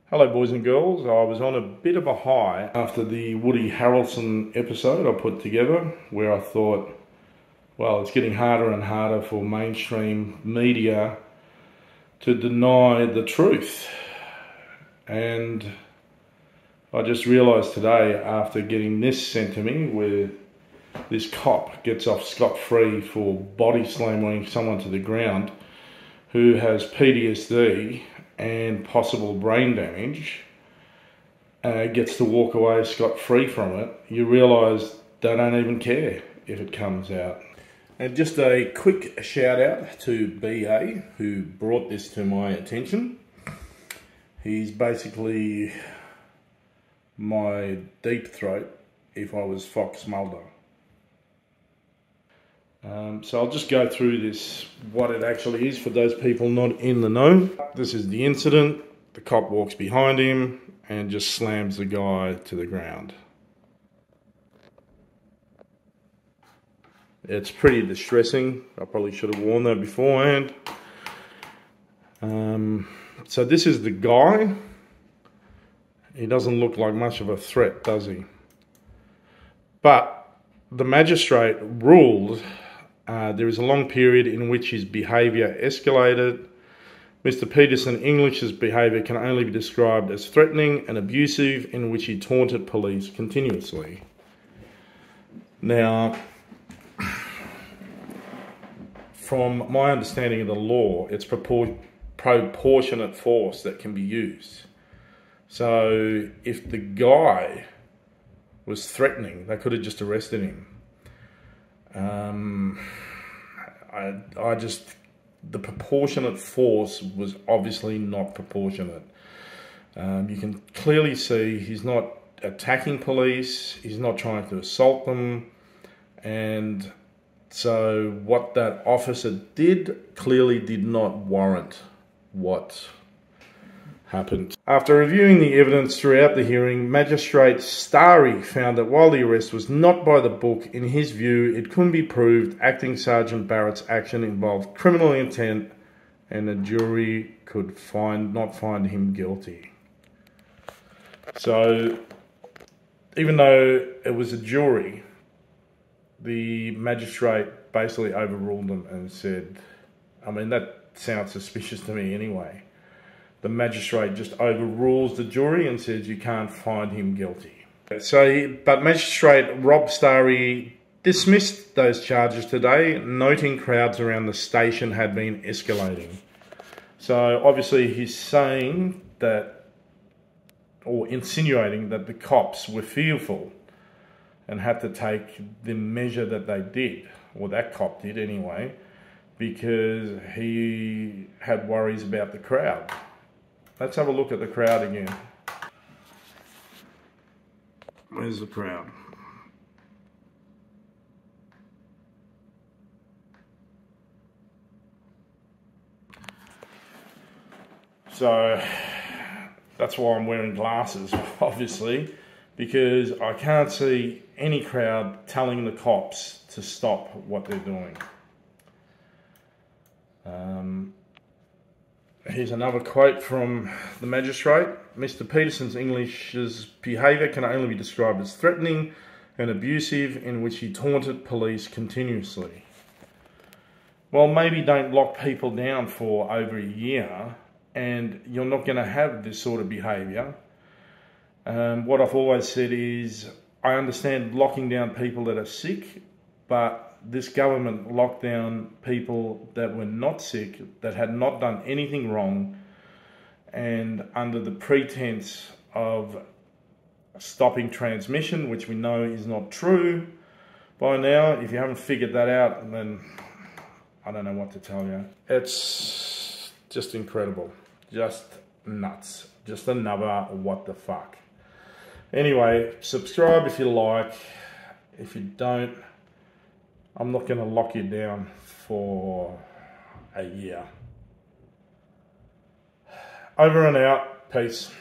Hello boys and girls, I was on a bit of a high after the Woody Harrelson episode I put together where I thought, well, it's getting harder and harder for mainstream media to deny the truth. And I just realised today, after getting this sent to me, where this cop gets off scot-free for body slamming someone to the ground who has PTSD and possible brain damage, gets to walk away scot-free from it, you realise they don't even care if it comes out. And just a quick shout out to BA who brought this to my attention. He's basically my deep throat if I was Fox Mulder. So I'll just go through this, what it actually is for those people not in the know. This is the incident. The cop walks behind him and just slams the guy to the ground. It's pretty distressing. I probably should have warned that beforehand. So this is the guy. He doesn't look like much of a threat, does he? But the magistrate ruled there is a long period in which his behaviour escalated. Mr. Peterson English's behaviour can only be described as threatening and abusive, in which he taunted police continuously. Now, from my understanding of the law, it's proportionate force that can be used. So if the guy was threatening, they could have just arrested him. The proportionate force was obviously not proportionate. You can clearly see he's not attacking police, he's not trying to assault them, and so what that officer did clearly did not warrant what happened. After reviewing the evidence throughout the hearing, Magistrate Starry found that while the arrest was not by the book, in his view, it couldn't be proved Acting Sergeant Barrett's action involved criminal intent, and the jury could not find him guilty. So, even though it was a jury, the magistrate basically overruled them and said, I mean, that sounds suspicious to me anyway. The magistrate just overrules the jury and says you can't find him guilty. But Magistrate Rob Starry dismissed those charges today, noting crowds around the station had been escalating. So obviously he's saying that, or insinuating that the cops were fearful and had to take the measure that they did, or that cop did anyway, because he had worries about the crowd. Let's have a look at the crowd again. Where's the crowd? So that's why I'm wearing glasses, obviously, because I can't see any crowd telling the cops to stop what they're doing. Here's another quote from the magistrate. Mr. Peterson's English's behaviour can only be described as threatening and abusive, in which he taunted police continuously. Well, maybe don't lock people down for over a year and you're not going to have this sort of behaviour. What I've always said is, I understand locking down people that are sick, but this government locked down people that were not sick, that had not done anything wrong, and under the pretense of stopping transmission, which we know is not true by now. If you haven't figured that out, then I don't know what to tell you. It's just incredible, just nuts, just another what the fuck. Anyway, subscribe if you like. If you don't, I'm not going to lock you down for a year. Over and out. Peace.